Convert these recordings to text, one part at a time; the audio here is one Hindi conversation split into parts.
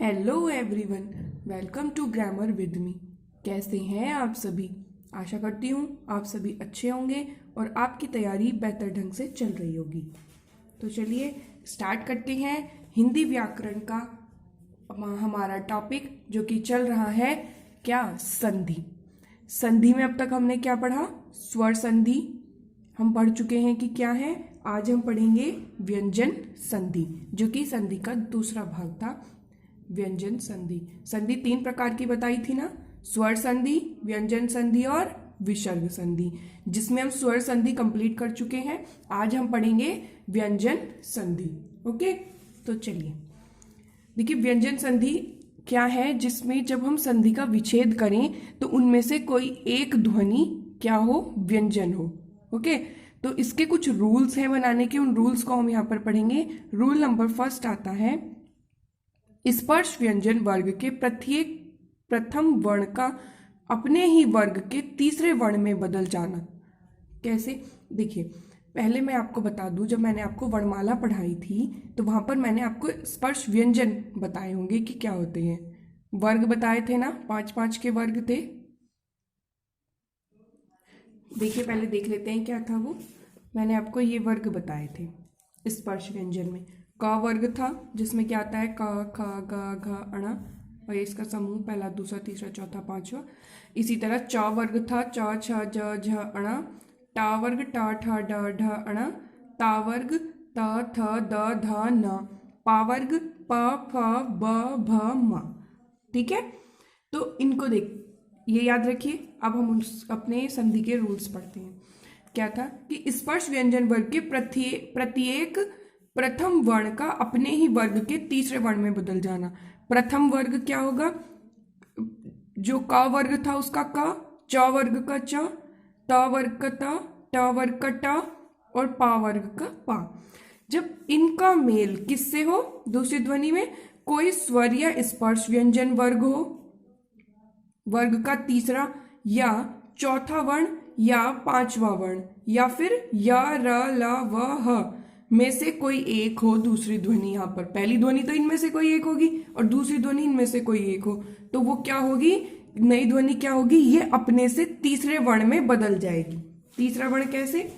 Hello everyone, welcome to grammar with me. कैसे हैं आप सभी? आशा करती हूँ आप सभी अच्छे होंगे और आपकी तैयारी बेहतर ढंग से चल रही होगी। तो चलिए स्टार्ट करते हैं हिंदी व्याकरण का हमारा टॉपिक, जो कि चल रहा है क्या, संधि। संधि में अब तक हमने क्या पढ़ा? स्वर संधि हम पढ़ चुके हैं कि क्या है। आज हम पढ़ेंगे व्यंजन संधि, जो कि संधि का दूसरा भाग था। व्यंजन संधि, संधि 3 प्रकार की बताई थी ना, स्वर संधि, व्यंजन संधि और विसर्ग संधि, जिसमें हम स्वर संधि कंप्लीट कर चुके हैं। आज हम पढ़ेंगे व्यंजन संधि। ओके, तो चलिए देखिए, व्यंजन संधि क्या है, जिसमें जब हम संधि का विच्छेद करें तो उनमें से कोई एक ध्वनि क्या हो, व्यंजन हो। ओके, तो इसके कुछ रूल्स हैं बनाने के, उन रूल्स को हम यहाँ पर पढ़ेंगे। रूल नंबर फर्स्ट आता है, स्पर्श व्यंजन वर्ग के प्रत्येक प्रथम वर्ण का अपने ही वर्ग के तीसरे वर्ण में बदल जाना। कैसे? देखिए, पहले मैं आपको बता दूं, जब मैंने आपको वर्णमाला पढ़ाई थी तो वहां पर मैंने आपको स्पर्श व्यंजन बताए होंगे कि क्या होते हैं। वर्ग बताए थे ना, 5-5 के वर्ग थे। देखिए, पहले देख लेते हैं क्या था वो। मैंने आपको ये वर्ग बताए थे स्पर्श व्यंजन में। क वर्ग था, जिसमें क्या आता है, क ख ग घ अण, और ये इसका समूह पहला, दूसरा, तीसरा, चौथा, पांचवा। इसी तरह च वर्ग था, च छ ज झ अण। टा वर्ग ट ठ ड ढ अण। ता वर्ग त थ द ध न। पा वर्ग प फ ब भ म। ठीक है, तो इनको देख, ये याद रखिए। अब हम अपने संधि के रूल्स पढ़ते हैं। क्या था कि स्पर्श व्यंजन वर्ग के प्रत्येक प्रथम वर्ण का अपने ही वर्ग के तीसरे वर्ण में बदल जाना। प्रथम वर्ग क्या होगा? जो क वर्ग था उसका क, च वर्ग का च, त वर्ग का त, ट वर्ग का ट और पा वर्ग का पा। जब इनका मेल किससे हो, दूसरी ध्वनि में, कोई स्वर या स्पर्श व्यंजन वर्ग हो, वर्ग का तीसरा या चौथा वर्ण या पांचवा वर्ण, या फिर य र ल व ह में से कोई एक हो दूसरी ध्वनि। यहाँ पर पहली ध्वनि तो इनमें से कोई एक होगी और दूसरी ध्वनि इनमें से कोई एक हो, तो वो क्या होगी, नई ध्वनि क्या होगी, ये अपने से तीसरे वर्ण में बदल जाएगी। तीसरा वर्ण कैसे?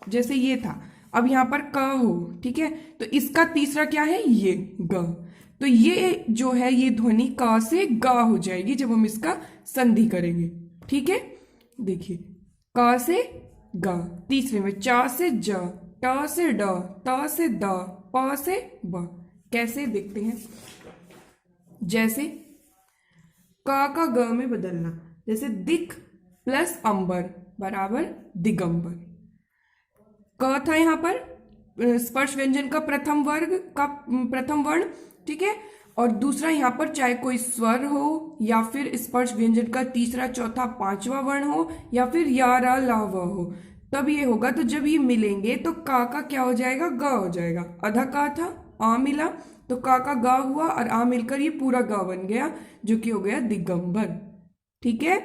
जैसे ये था, अब यहाँ पर क हो, ठीक है, तो इसका तीसरा क्या है, ये ग। तो ये जो है, ये ध्वनि क से ग हो जाएगी जब हम इसका संधि करेंगे। ठीक है, देखिए, क से ग, तीसरे में च से ज, ट से ड, त से द, प से ब। कैसे देखते हैं? जैसे क का ग में बदलना, जैसे दिक प्लस अंबर बराबर दिगंबर। क था यहाँ पर स्पर्श व्यंजन का प्रथम वर्ग का प्रथम वर्ण, ठीक है, और दूसरा यहाँ पर चाहे कोई स्वर हो या फिर स्पर्श व्यंजन का तीसरा, चौथा, पांचवा वर्ण हो, या फिर या रा ला व हो, तब ये होगा। तो जब ये मिलेंगे तो का क्या हो जाएगा, ग हो जाएगा। आधा का था, आ मिला तो का गा हुआ और आ मिलकर ये पूरा गा बन गया, जो कि हो गया दिगंबर। ठीक है,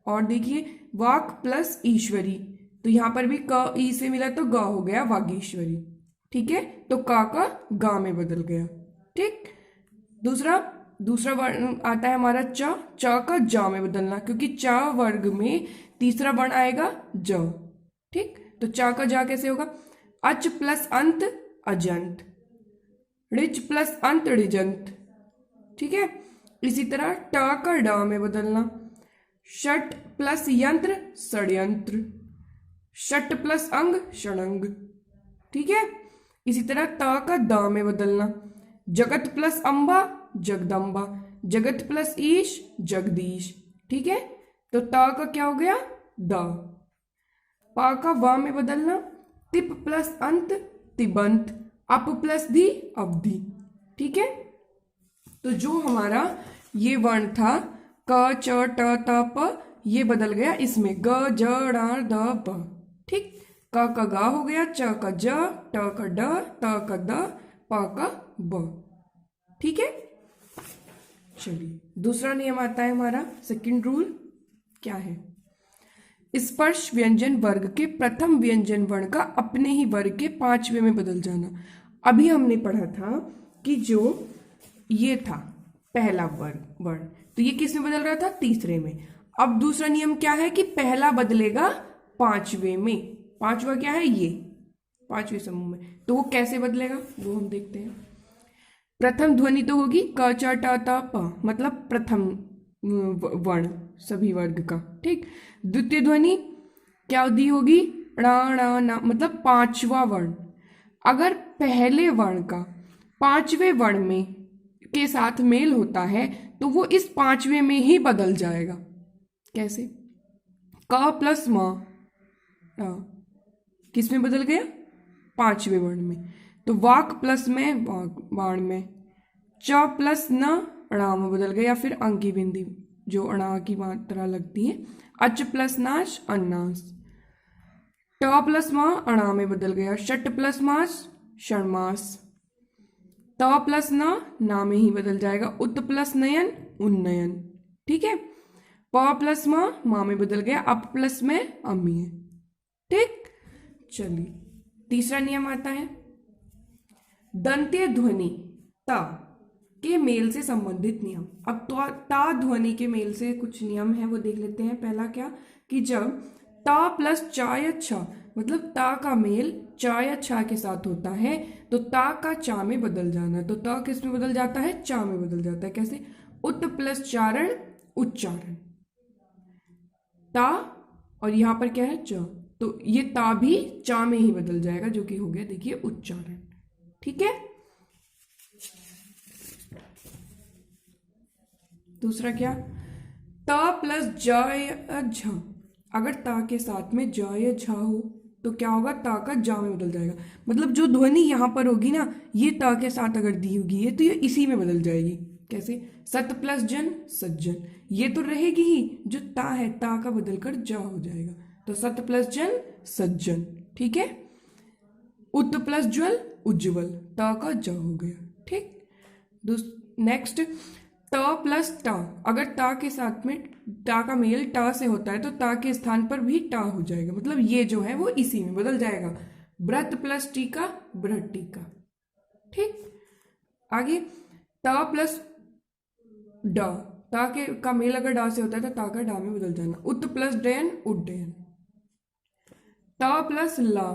और देखिए, वाक प्लस ईश्वरी, तो यहां पर भी क ई से मिला तो ग हो गया वागीश्वरी। ठीक है, तो का गा में बदल गया। ठीक, दूसरा वर्ण आता है हमारा च का ज में बदलना, क्योंकि च वर्ग में तीसरा वर्ण आएगा ज। ठीक, तो च का ज कैसे होगा? अच प्लस अंत अजंत, ऋच प्लस अंत ऋजंत। ठीक है, इसी तरह ट का ड में बदलना, षट प्लस यंत्र षड्यंत्र, षट प्लस अंग षडंग। ठीक है, इसी तरह त का द में बदलना, जगत प्लस अम्बा जगदम्बा, जगत प्लस ईश जगदीश। ठीक है, तो ता का क्या हो गया, द। पा का वा में बदलना, तिप प्लस अंत तिबंत, अप प्लस दी अवधि। ठीक है, तो जो हमारा ये वर्ण था क च ट त प, ये बदल गया इसमें ग ज ड़ द प। ठीक, क का ग हो गया, च का ज, ट का ड, त का द, प का ब। ठीक है, चलिए दूसरा नियम आता है हमारा, सेकंड रूल क्या है? स्पर्श व्यंजन वर्ग के प्रथम व्यंजन वर्ण का अपने ही वर्ग के पांचवे में बदल जाना। अभी हमने पढ़ा था कि जो ये था पहला वर्ण, तो ये किस में बदल रहा था? तीसरे में। अब दूसरा नियम क्या है कि पहला बदलेगा पांचवे में। पांचवा क्या है? ये पांचवें समूह में। तो वो कैसे बदलेगा वो हम देखते हैं। प्रथम ध्वनि तो होगी क च ट त प, मतलब प्रथम वर्ण सभी वर्ग का, ठीक। द्वितीय ध्वनि क्या दी होगी? ण ण न, मतलब पांचवा वर्ण। अगर पहले वर्ण का पांचवें वर्ण में के साथ मेल होता है तो वो इस पांचवें में ही बदल जाएगा। कैसे? क प्लस म किस में बदल गया? पांचवें वर्ण में। तो वाक प्लस में वाण में, च प्लस न णा में बदल गया, या फिर अंग की बिंदी जो अणा की मात्रा लगती है। अच प्लस नाश अन्नास, ट प्लस म अणा में बदल गया, षट प्लस मास षण्मास, त प्लस न ना में ही बदल जाएगा, उत प्लस नयन उन्नयन, ठीक है। प प्लस मां में बदल गया, अप प्लस में अमीय, ठीक। चलिए तीसरा नियम आता है दंत्य ध्वनि ता के मेल से संबंधित नियम। अब तो ता ध्वनि के मेल से कुछ नियम है वो देख लेते हैं। पहला क्या कि जब ता प्लस चा या छ, मतलब ता का मेल चा या छा के साथ होता है तो ता का चा में बदल जाना। तो ता किस में बदल जाता है? चा में बदल जाता है। कैसे? उत प्लस चारण उच्चारण, ता और यहां पर क्या है? च, तो ये ता भी चा में ही बदल जाएगा, जो कि हो गया देखिए उच्चारण, ठीक है। दूसरा क्या? त प्लस ज या झ, अगर ता के साथ में ज या झ हो तो क्या होगा? ता का जा में बदल जाएगा। मतलब जो ध्वनि यहां पर होगी ना, ये ता के साथ अगर दी होगी ये, तो ये इसी में बदल जाएगी। कैसे? सत प्लस जन सज्जन, ये तो रहेगी ही, जो ता है ता का बदल कर जा हो जाएगा, तो सत प्लस जन सज्जन, ठीक है। उत प्लस ज्वल उज्ज्वल, ता का जा हो गया, ठीक। नेक्स्ट त प्लस टा, अगर ता के साथ में टा का मेल टा से होता है तो ता के स्थान पर भी टा हो जाएगा, मतलब ये जो है वो इसी में बदल जाएगा। व्रत प्लस टीका व्रत टीका, ठीक। आगे ता प्लस डा, ता के का मेल अगर डा से होता है तो ता का डा में बदल जाना। उत प्लस डयन उड्डयन, ता प्लस ला,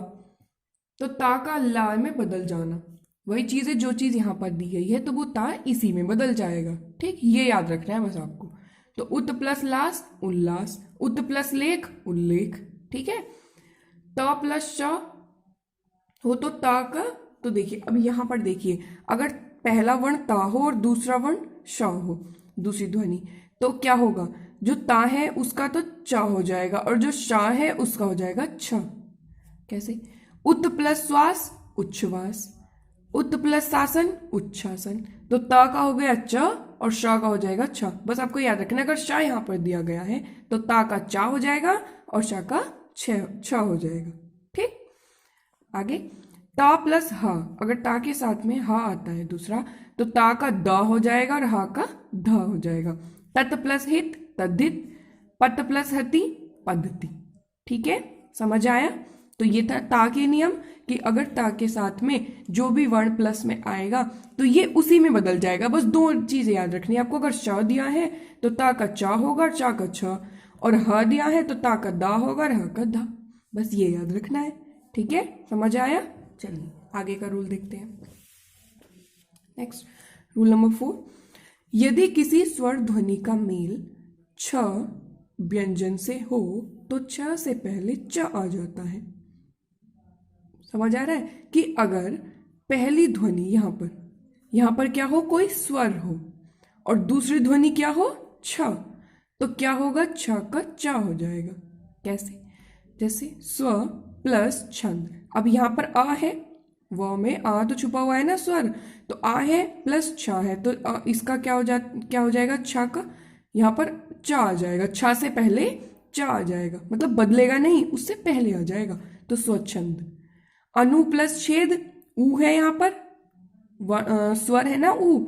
तो ता का ला में बदल जाना। वही चीज है, जो चीज यहां पर दी गई है तो वो ता इसी में बदल जाएगा, ठीक। ये याद रखना है बस आपको। तो उत प्लस लास उल्लास, उत प्लस लेख उल्लेख, ठीक है। त प्लस श हो तो ता का, तो देखिए अब यहां पर देखिए, अगर पहला वर्ण ता हो और दूसरा वर्ण श हो, दूसरी ध्वनि, तो क्या होगा? जो ता है उसका तो चा हो जाएगा और जो शा है उसका हो जाएगा छ। कैसे? उत प्लस श्वास उच्छ्वास, उत प्लस शासन उच्छासन, तो ता का हो गया च और शा का हो जाएगा छ। बस आपको याद रखना, अगर शा यहां पर दिया गया है तो ता का चा हो जाएगा और शा का छ हो जाएगा, ठीक। आगे ता प्लस हा, अगर ता के साथ में हा आता है दूसरा तो ता का द हो जाएगा और हा का ध हो जाएगा। तत् प्लस हित तद्धित, पत प्लस हति पद्धति, ठीक है। समझ आया? तो ये था ता के नियम कि अगर ता के साथ में जो भी वर्ण प्लस में आएगा तो ये उसी में बदल जाएगा। बस दो चीजें याद रखनी है आपको, अगर श दिया है तो ता का चा होगा, चा का छ, और ह दिया है तो ता का दा होगा, ह का धा। बस ये याद रखना है, ठीक है। समझ आया? चलिए आगे का रूल देखते हैं। नेक्स्ट रूल नंबर 4, यदि किसी स्वर ध्वनि का मेल छ व्यंजन से हो तो छ से पहले च आ जाता है। समझ आ रहा है कि अगर पहली ध्वनि यहां पर क्या हो? कोई स्वर हो और दूसरी ध्वनि क्या हो? छ, तो क्या होगा? छ का चा हो जाएगा। कैसे? जैसे स्व प्लस छंद, अब यहां पर आ है, व में आ तो छुपा हुआ है ना स्वर, तो आ है प्लस छा है तो इसका क्या हो जाएगा? छा का यहां पर चा आ जाएगा, छा से पहले चा आ जाएगा, मतलब बदलेगा नहीं, उससे पहले आ जाएगा, तो स्वच्छंद। अनु प्लस छेद, ऊ है यहाँ पर, स्वर है ना ऊ,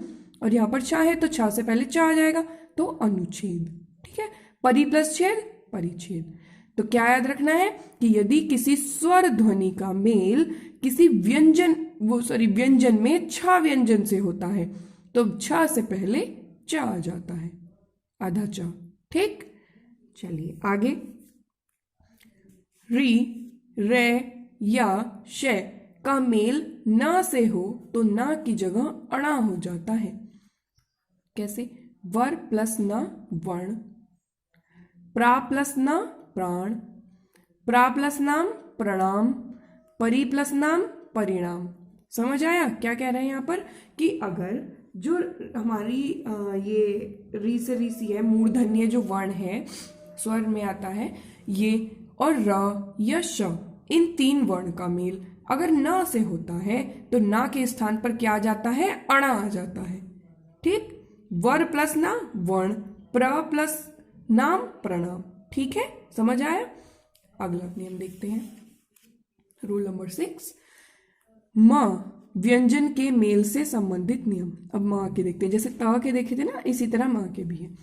और यहाँ पर छा है तो छा से पहले चा आ जाएगा, तो अनुच्छेद, ठीक है। परि प्लस छेद परिच्छेद। तो क्या याद रखना है कि यदि किसी स्वर ध्वनि का मेल किसी व्यंजन में छा व्यंजन से होता है तो छ से पहले च आ जाता है, आधा च। ठीक, चलिए आगे। री, रे या श का मेल न से हो तो न की जगह अणा हो जाता है। कैसे? वर प्लस न वर्ण, प्रा प्लस न प्राण, प्रा प्लस नाम प्रणाम, परी प्लस नाम परिणाम। समझ आया क्या कह रहे हैं यहाँ पर? कि अगर जो हमारी ये री से री सी है, मूर्धन्य जो वर्ण है स्वर में आता है ये, और र या श, इन तीन वर्ण का मेल अगर न से होता है तो न के स्थान पर क्या आ जाता है? अणा आ जाता है। ठीक, वर प्लस ना वर्ण, प्र प्लस नाम प्रणाम। ठीक है, समझ आया? अगला नियम देखते हैं, रूल नंबर 6, म व्यंजन के मेल से संबंधित नियम। अब माँ के देखते हैं, जैसे त के देखे थे ना, इसी तरह माँ के भी है।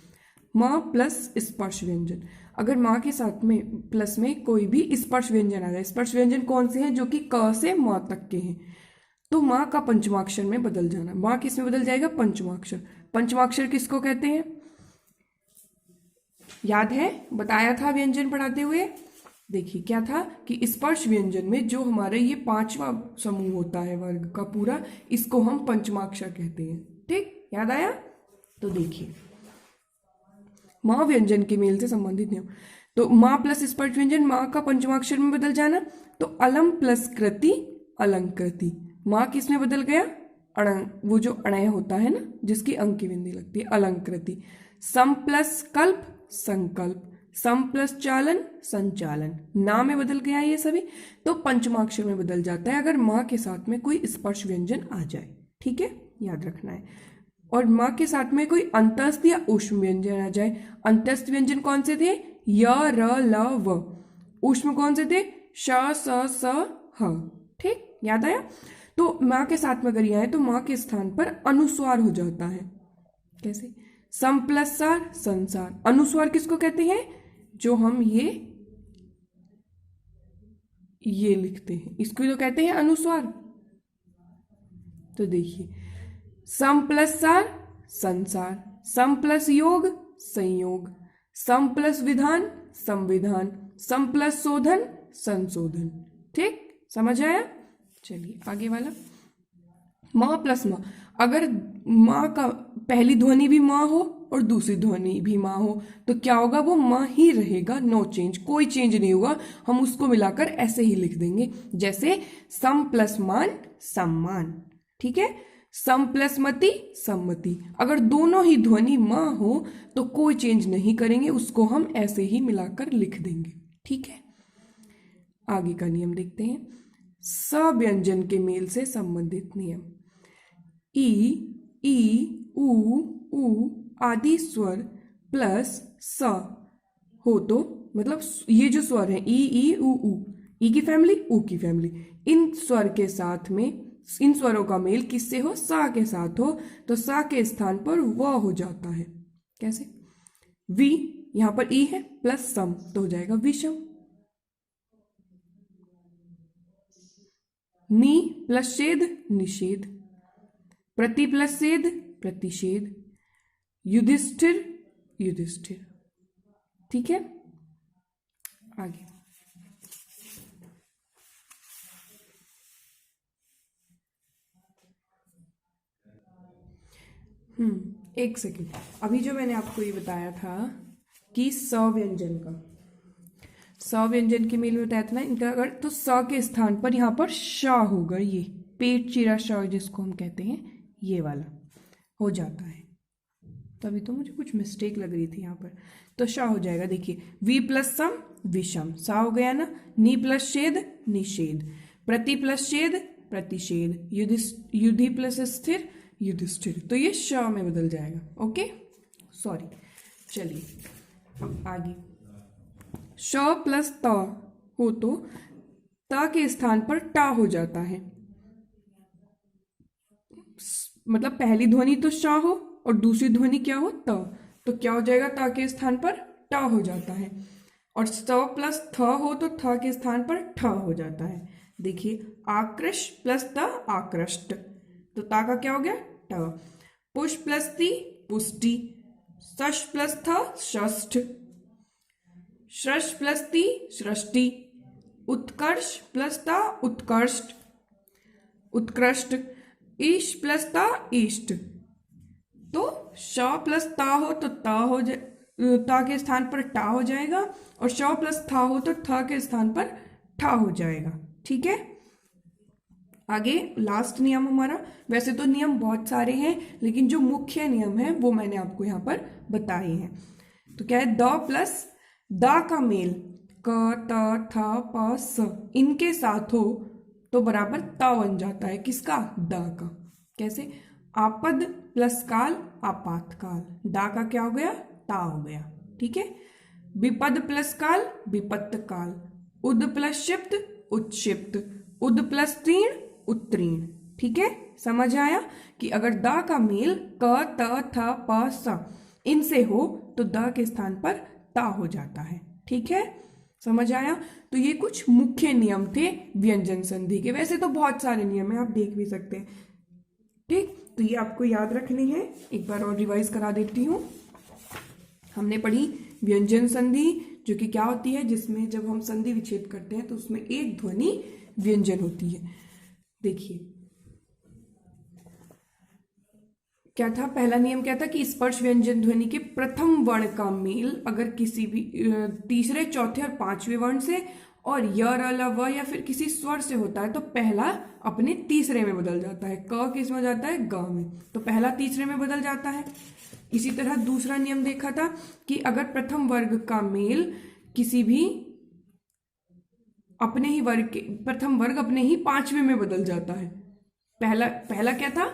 माँ प्लस स्पर्श व्यंजन, अगर माँ के साथ में प्लस में कोई भी स्पर्श व्यंजन आ जाए, स्पर्श व्यंजन कौन से हैं? जो कि क से म तक के हैं, तो माँ का पंचमाक्षर में बदल जाना। माँ किस में बदल जाएगा? पंचमाक्षर। पंचमाक्षर किसको कहते हैं? याद है, बताया था व्यंजन पढ़ाते हुए। देखिए क्या था कि स्पर्श व्यंजन में जो हमारे ये पांचवा समूह होता है वर्ग का पूरा, इसको हम पंचमाक्षर कहते हैं। ठीक, याद आया? तो देखिए, माँ व्यंजन के मेल से संबंधित नियम। तो माँ प्लस स्पर्श व्यंजन माँ का पंचमाक्षर में बदल जाना, तो अलम प्लस कृति अलंकृति। माँ किस में बदल गया? अण, वो जो अणय होता है ना जिसकी अंक की बिंदी लगती है, अलंकृति। सम प्लस कल्प संकल्प, सम प्लस चालन संचालन। ना में बदल गया ये सभी, तो पंचमाक्षर में बदल जाता है अगर माँ के साथ में कोई स्पर्श व्यंजन आ जाए। ठीक है, याद रखना है। और माँ के साथ में कोई अंतस्थ या ऊष्म व्यंजन आ जाए। अंतस्थ व्यंजन कौन से थे? य, र, ल, व। ऊष्म कौन से थे? श, स, स, ह। ठीक, याद आया? तो माँ के साथ में अगर ये आए तो माँ के स्थान पर अनुस्वार हो जाता है। कैसे? सम प्लस सार संसार। अनुस्वार किसको कहते हैं? जो हम ये लिखते हैं, इसको तो कहते हैं अनुस्वार। तो देखिए, सम प्लस सार संसार, सम प्लस योग संयोग, सम प्लस विधान संविधान, सम प्लस शोधन संशोधन। ठीक, समझ आया? चलिए आगे वाला, माँ प्लस माँ। अगर माँ का पहली ध्वनि भी माँ हो और दूसरी ध्वनि भी माँ हो तो क्या होगा? वो माँ ही रहेगा, नो चेंज, कोई चेंज नहीं होगा। हम उसको मिलाकर ऐसे ही लिख देंगे, जैसे सम प्लस मान सम्मान। ठीक है, सम प्लस मति सम्मति। अगर दोनों ही ध्वनि माँ हो तो कोई चेंज नहीं करेंगे, उसको हम ऐसे ही मिलाकर लिख देंगे। ठीक है, आगे का नियम देखते हैं, स व्यंजन के मेल से संबंधित नियम। ई, ऊ आदि स्वर प्लस स हो तो, मतलब ये जो स्वर है ई, ऊ, ई की फैमिली, ऊ की फैमिली, इन स्वर के साथ में, इन स्वरों का मेल किससे हो? सा के साथ हो, तो सा के स्थान पर व हो जाता है। कैसे? वी, यहां पर ई है प्लस सम तो हो जाएगा विषम। नी प्लस छेद निषेध, प्रति प्लस छेद प्रतिषेध, युधिष्ठिर युधिष्ठिर। ठीक है, आगे एक सेकेंड, अभी जो मैंने आपको ये बताया था कि स व्यंजन का, स व्यंजन के मेल में बताया था ना इनका, अगर तो स के स्थान पर यहाँ पर श होगा, ये पेट चिरा श जिसको हम कहते हैं, ये वाला हो जाता है। तभी तो मुझे कुछ मिस्टेक लग रही थी यहाँ पर, तो श हो जाएगा। देखिए, वी प्लस सम विषम, सा हो गया ना। नी प्लस छेद निषेध, प्रति प्लस छेद प्रतिषेध, युधि प्लस स्थिर युधिष्ठिर, तो ये श में बदल जाएगा। Okay, sorry. चलिए अब आगे, श प्लस त हो तो त के स्थान पर टा हो जाता है। मतलब पहली ध्वनि तो श हो और दूसरी ध्वनि क्या हो? त, तो क्या हो जाएगा? त के स्थान पर टा हो जाता है। और स प्लस थ हो तो थ के स्थान पर ठ हो जाता है। देखिए, आकृष प्लस त आकृष्ट, तो ता का क्या हो गया? ट। पुष प्लस ती पुष्टि, शश प्लस थ षष्ठ, श्रश प्लस ती सृष्टि, उत्कर्ष प्लस ता उत्कृष्ट, उत्कृष्ट, ईश प्लस ता ईष्ट। तो श प्लस ता हो तो ता के स्थान पर टा हो जाएगा, और श प्लस था हो तो थ के स्थान पर ठा हो जाएगा। ठीक है, आगे लास्ट नियम हमारा, वैसे तो नियम बहुत सारे हैं लेकिन जो मुख्य नियम है वो मैंने आपको यहाँ पर बताए हैं। तो क्या है, द प्लस दा का मेल क त थ प स इनके साथ हो तो बराबर ता बन जाता है, किसका, दा का। कैसे, आपद प्लस काल आपातकाल, दा का क्या हो गया, ता हो गया। ठीक है, विपद प्लस काल विपत्त काल, उद प्लस शिप्त उत्क्षिप्त, उद प्लस तीर्ण उत्तीर्ण। ठीक है, समझ आया कि अगर दा का मेल क त थ प स इनसे हो तो द के स्थान पर ता हो जाता है। ठीक है, समझ आया। तो ये कुछ मुख्य नियम थे व्यंजन संधि के, वैसे तो बहुत सारे नियम है, आप देख भी सकते हैं। ठीक, तो ये आपको याद रखने हैं। एक बार और रिवाइज करा देती हूँ। हमने पढ़ी व्यंजन संधि, जो कि क्या होती है, जिसमें जब हम संधि विच्छेद करते हैं तो उसमें एक ध्वनि व्यंजन होती है। देखिए क्या था, पहला नियम क्या था कि स्पर्श व्यंजन ध्वनि के प्रथम वर्ण का मेल अगर किसी भी तीसरे, चौथे और पांचवें वर्ण से और य, र, ल, व या फिर किसी स्वर से होता है तो पहला अपने तीसरे में बदल जाता है। क किस में जाता है, ग में, तो पहला तीसरे में बदल जाता है। इसी तरह दूसरा नियम देखा था कि अगर प्रथम वर्ग का मेल किसी भी अपने ही वर्ग के प्रथम वर्ग अपने ही पांचवें में बदल जाता है। पहला क्या था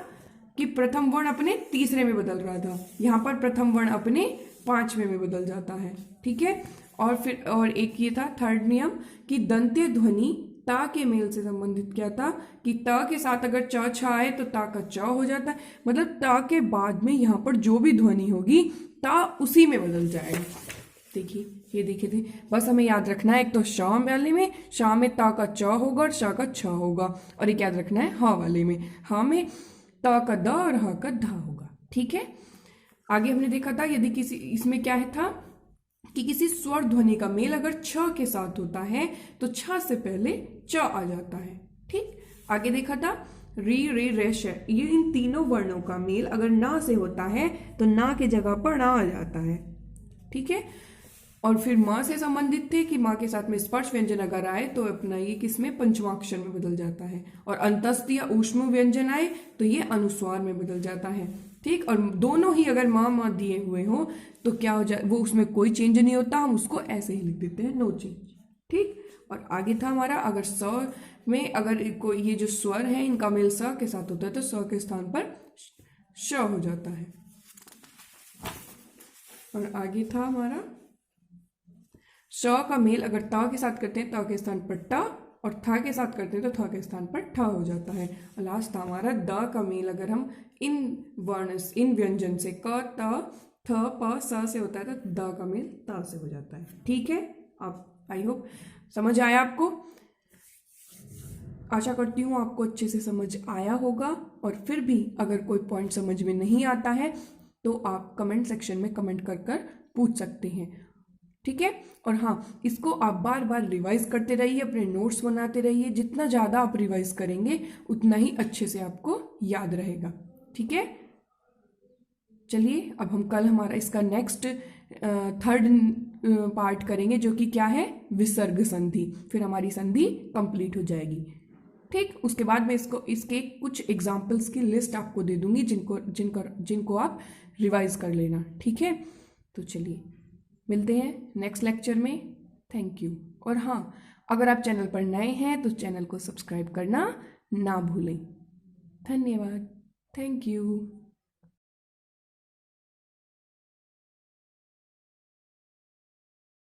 कि प्रथम वर्ण अपने तीसरे में बदल रहा था, यहाँ पर प्रथम वर्ण अपने पांचवें में बदल जाता है। ठीक है, और फिर और एक ये था थर्ड नियम कि दंत्य ध्वनि ता के मेल से संबंधित क्या था कि ता के साथ अगर च छ आए तो ता का च हो जाता है, मतलब ता के बाद में यहाँ पर जो भी ध्वनि होगी ता उसी में बदल जाएगा। देखिए ये देखे थे, बस हमें याद रखना है, एक तो श वाले में श में ता का च होगा और श का छ होगा, और एक याद रखना है ह वाले में ह में ता का द और ह का ध होगा। ठीक है, आगे हमने देखा था यदि किसी इसमें क्या है था कि किसी स्वर ध्वनि का मेल अगर छ के साथ होता है तो छ से पहले च आ जाता है। ठीक, आगे देखा था री रे रेश, ये इन तीनों वर्णों का मेल अगर ना से होता है तो ना की जगह पर ना आ जाता है। ठीक है, और फिर माँ से संबंधित थे कि माँ के साथ में स्पर्श व्यंजन अगर आए तो अपना ये किसमें पंचमाक्षर में बदल जाता है, और अंतस्थ या ऊष्म व्यंजन आए तो ये अनुस्वार में बदल जाता है। ठीक, और दोनों ही अगर माँ माँ दिए हुए हो तो क्या हो जाए, वो उसमें कोई चेंज नहीं होता, हम उसको ऐसे ही लिख देते हैं, नो चेंज। ठीक, और आगे था हमारा अगर स में अगर कोई ये जो स्वर है इनका मेल स के साथ होता है तो स के स्थान पर श हो जाता है। और आगे था हमारा श का मेल अगर ता के साथ करते हैं ता के स्थान पर टा, और था के साथ करते हैं तो थ के स्थान पर ठा हो जाता है। और लास्ट था हमारा द का मेल अगर हम इन वर्ण इन व्यंजन से क त थ प स से होता है तो द का मेल ता से हो जाता है। ठीक है, आप आई होप समझ आया आपको, आशा करती हूँ आपको अच्छे से समझ आया होगा। और फिर भी अगर कोई पॉइंट समझ में नहीं आता है तो आप कमेंट सेक्शन में कमेंट कर कर पूछ सकते हैं। ठीक है, और हाँ, इसको आप बार बार रिवाइज करते रहिए, अपने नोट्स बनाते रहिए, जितना ज़्यादा आप रिवाइज करेंगे उतना ही अच्छे से आपको याद रहेगा। ठीक है, चलिए अब हम कल हमारा इसका नेक्स्ट थर्ड पार्ट करेंगे जो कि क्या है, विसर्ग संधि, फिर हमारी संधि कंप्लीट हो जाएगी। ठीक, उसके बाद मैं इसके कुछ एग्जाम्पल्स की लिस्ट आपको दे दूंगी जिनको आप रिवाइज कर लेना। ठीक है, तो चलिए मिलते हैं नेक्स्ट लेक्चर में। Thank you. और हाँ, अगर आप चैनल पर नए हैं तो चैनल को सब्सक्राइब करना ना भूलें। धन्यवाद। Thank you.